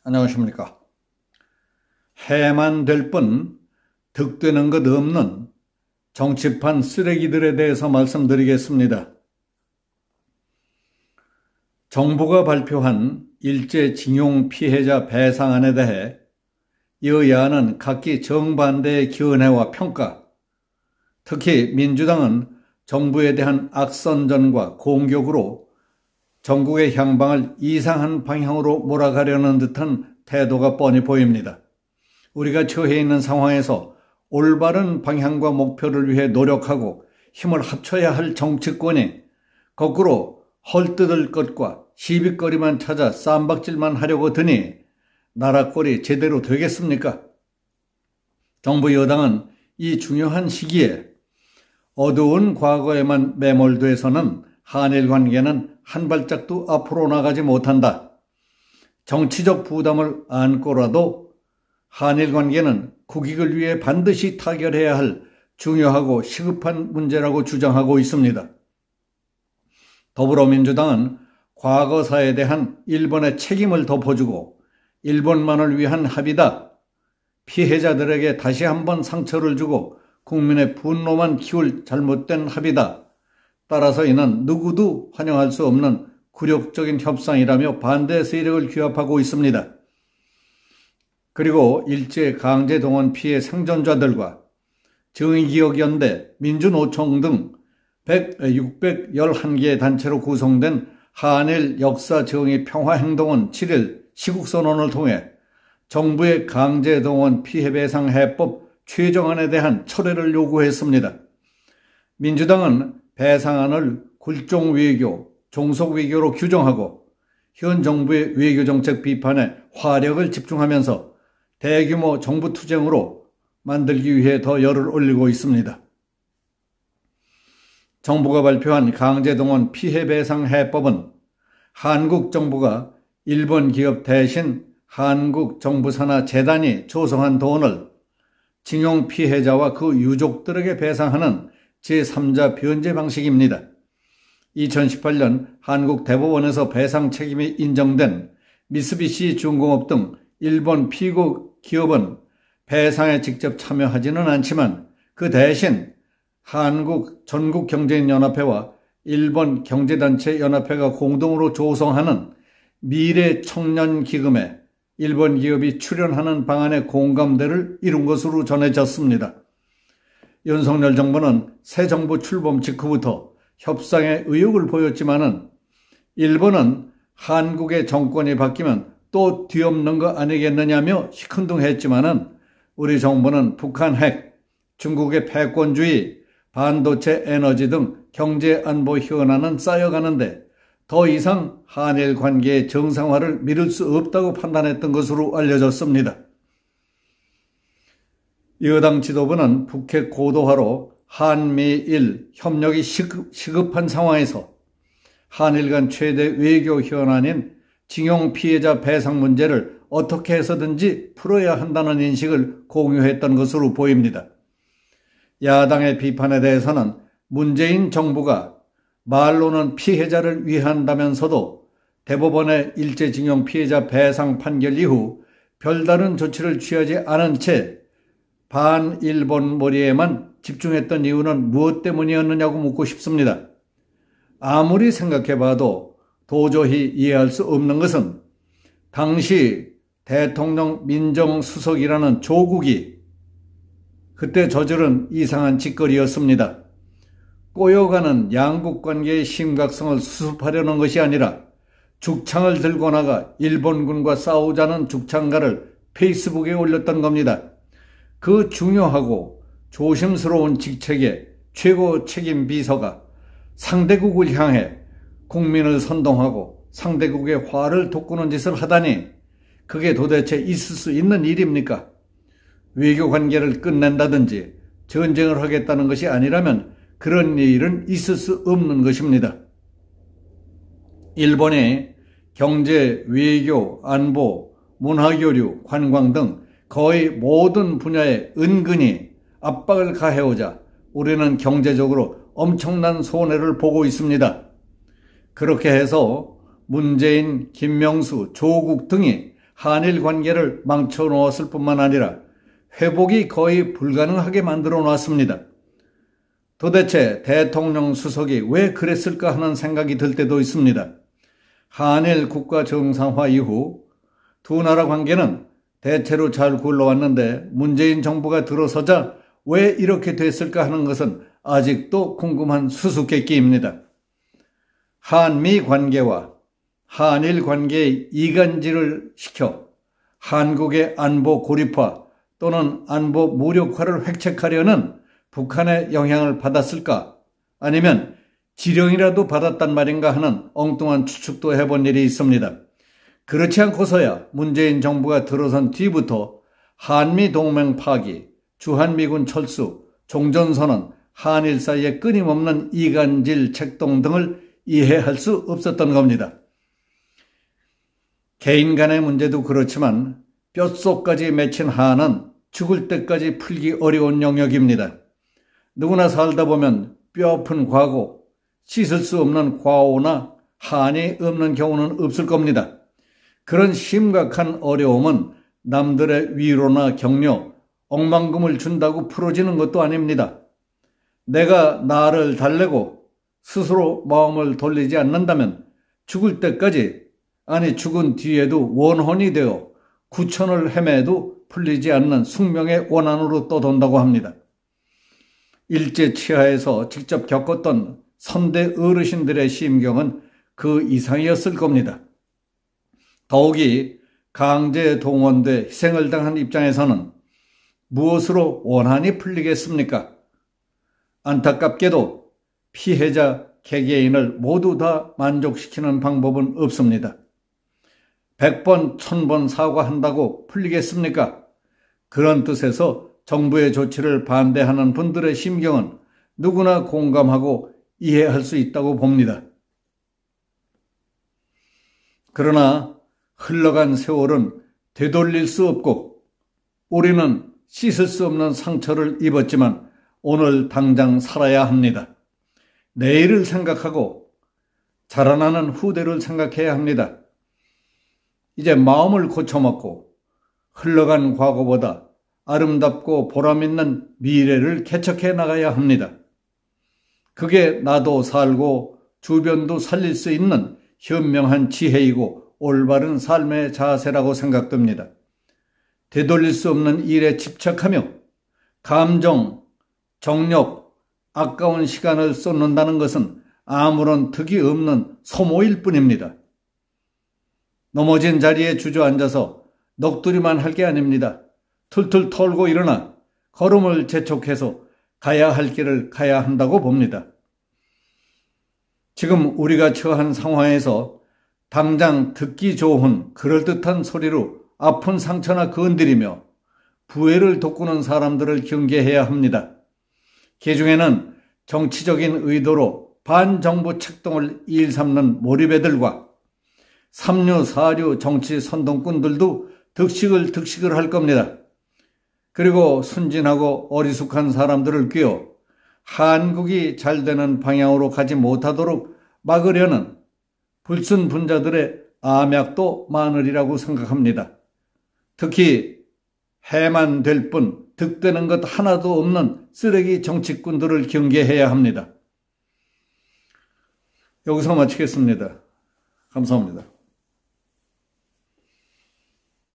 안녕하십니까. 해만 될 뿐 득되는 것 없는 정치판 쓰레기들에 대해서 말씀드리겠습니다. 정부가 발표한 일제징용 피해자 배상안에 대해 여야는 각기 정반대의 견해와 평가, 특히 민주당은 정부에 대한 악선전과 공격으로 전국의 향방을 이상한 방향으로 몰아가려는 듯한 태도가 뻔히 보입니다. 우리가 처해 있는 상황에서 올바른 방향과 목표를 위해 노력하고 힘을 합쳐야 할 정치권이 거꾸로 헐뜯을 것과 시비거리만 찾아 쌈박질만 하려고 드니 나라 꼴이 제대로 되겠습니까? 정부 여당은 이 중요한 시기에 어두운 과거에만 매몰돼서는 한일 관계는 한 발짝도 앞으로 나가지 못한다. 정치적 부담을 안고라도 한일 관계는 국익을 위해 반드시 타결해야 할 중요하고 시급한 문제라고 주장하고 있습니다. 더불어민주당은 과거사에 대한 일본의 책임을 덮어주고 일본만을 위한 합의다. 피해자들에게 다시 한번 상처를 주고 국민의 분노만 키울 잘못된 합의다. 따라서 이는 누구도 환영할 수 없는 굴욕적인 협상이라며 반대 세력을 규합하고 있습니다. 그리고 일제강제동원 피해 생존자들과 정의기억연대, 민주노총 등 611개의 단체로 구성된 한일 역사정의평화행동은 7일 시국선언을 통해 정부의 강제동원 피해배상해법 최종안에 대한 철회를 요구했습니다. 민주당은 배상안을 굴종외교, 종속외교로 규정하고 현 정부의 외교정책 비판에 화력을 집중하면서 대규모 정부 투쟁으로 만들기 위해 더 열을 올리고 있습니다. 정부가 발표한 강제동원 피해배상해법은 한국 정부가 일본 기업 대신 한국 정부 산하 재단이 조성한 돈을 징용 피해자와 그 유족들에게 배상하는 제3자 변제 방식입니다. 2018년 한국 대법원에서 배상 책임이 인정된 미쓰비시 중공업 등 일본 피고 기업은 배상에 직접 참여하지는 않지만 그 대신 한국 전국경제인연합회와 일본 경제단체 연합회가 공동으로 조성하는 미래청년기금에 일본 기업이 출연하는 방안의 공감대를 이룬 것으로 전해졌습니다. 윤석열 정부는 새 정부 출범 직후부터 협상에 의욕을 보였지만은 일본은 한국의 정권이 바뀌면 또 뒤엎는 거 아니겠느냐며 시큰둥했지만은 우리 정부는 북한 핵, 중국의 패권주의, 반도체 에너지 등 경제 안보 현안은 쌓여가는데 더 이상 한일 관계의 정상화를 미룰 수 없다고 판단했던 것으로 알려졌습니다. 여당 지도부는 북핵 고도화로 한미일 협력이 시급한 상황에서 한일 간 최대 외교 현안인 징용 피해자 배상 문제를 어떻게 해서든지 풀어야 한다는 인식을 공유했던 것으로 보입니다. 야당의 비판에 대해서는 문재인 정부가 말로는 피해자를 위한다면서도 대법원의 일제징용 피해자 배상 판결 이후 별다른 조치를 취하지 않은 채 반일본 몰이에만 집중했던 이유는 무엇 때문이었느냐고 묻고 싶습니다. 아무리 생각해봐도 도저히 이해할 수 없는 것은 당시 대통령 민정수석이라는 조국이 그때 저지른 이상한 짓거리였습니다. 꼬여가는 양국관계의 심각성을 수습하려는 것이 아니라 죽창을 들고 나가 일본군과 싸우자는 죽창가를 페이스북에 올렸던 겁니다. 그 중요하고 조심스러운 직책의 최고 책임 비서가 상대국을 향해 국민을 선동하고 상대국의 화를 돋구는 짓을 하다니 그게 도대체 있을 수 있는 일입니까? 외교 관계를 끝낸다든지 전쟁을 하겠다는 것이 아니라면 그런 일은 있을 수 없는 것입니다. 일본이 경제, 외교, 안보, 문화교류, 관광 등 거의 모든 분야에 은근히 압박을 가해오자 우리는 경제적으로 엄청난 손해를 보고 있습니다. 그렇게 해서 문재인, 김명수, 조국 등이 한일 관계를 망쳐놓았을 뿐만 아니라 회복이 거의 불가능하게 만들어 놨습니다. 도대체 대통령 수석이 왜 그랬을까 하는 생각이 들 때도 있습니다. 한일 국가 정상화 이후 두 나라 관계는 대체로 잘 굴러왔는데 문재인 정부가 들어서자 왜 이렇게 됐을까 하는 것은 아직도 궁금한 수수께끼입니다. 한미 관계와 한일 관계의 이간질을 시켜 한국의 안보 고립화 또는 안보 무력화를 획책하려는 북한의 영향을 받았을까? 아니면 지령이라도 받았단 말인가 하는 엉뚱한 추측도 해본 일이 있습니다. 그렇지 않고서야 문재인 정부가 들어선 뒤부터 한미 동맹 파기, 주한미군 철수, 종전선언, 한일 사이의 끊임없는 이간질 책동 등을 이해할 수 없었던 겁니다. 개인 간의 문제도 그렇지만 뼛속까지 맺힌 한은 죽을 때까지 풀기 어려운 영역입니다. 누구나 살다 보면 뼈아픈 과거, 씻을 수 없는 과오나 한이 없는 경우는 없을 겁니다. 그런 심각한 어려움은 남들의 위로나 격려, 억만금을 준다고 풀어지는 것도 아닙니다. 내가 나를 달래고 스스로 마음을 돌리지 않는다면 죽을 때까지, 아니 죽은 뒤에도 원혼이 되어 구천을 헤매도 풀리지 않는 숙명의 원한으로 떠돈다고 합니다. 일제치하에서 직접 겪었던 선대 어르신들의 심경은 그 이상이었을 겁니다. 더욱이 강제 동원돼 희생을 당한 입장에서는 무엇으로 원한이 풀리겠습니까? 안타깝게도 피해자 개개인을 모두 다 만족시키는 방법은 없습니다. 100번, 1000번 사과한다고 풀리겠습니까? 그런 뜻에서 정부의 조치를 반대하는 분들의 심경은 누구나 공감하고 이해할 수 있다고 봅니다. 그러나 흘러간 세월은 되돌릴 수 없고 우리는 씻을 수 없는 상처를 입었지만 오늘 당장 살아야 합니다. 내일을 생각하고 자라나는 후대를 생각해야 합니다. 이제 마음을 고쳐먹고 흘러간 과거보다 아름답고 보람있는 미래를 개척해 나가야 합니다. 그게 나도 살고 주변도 살릴 수 있는 현명한 지혜이고 올바른 삶의 자세라고 생각됩니다. 되돌릴 수 없는 일에 집착하며 감정, 정력, 아까운 시간을 쏟는다는 것은 아무런 득이 없는 소모일 뿐입니다. 넘어진 자리에 주저앉아서 넋두리만 할 게 아닙니다. 툴툴 털고 일어나 걸음을 재촉해서 가야 할 길을 가야 한다고 봅니다. 지금 우리가 처한 상황에서 당장 듣기 좋은 그럴듯한 소리로 아픈 상처나 건드리며 부해를 돋구는 사람들을 경계해야 합니다. 그중에는 정치적인 의도로 반정부 책동을 일삼는 몰입애들과 삼류, 사류 정치 선동꾼들도 득식을 할 겁니다. 그리고 순진하고 어리숙한 사람들을 꿰어 한국이 잘 되는 방향으로 가지 못하도록 막으려는 불순분자들의 암약도 많으리라고 생각합니다. 특히 해만 될 뿐 득되는 것 하나도 없는 쓰레기 정치꾼들을 경계해야 합니다. 여기서 마치겠습니다. 감사합니다.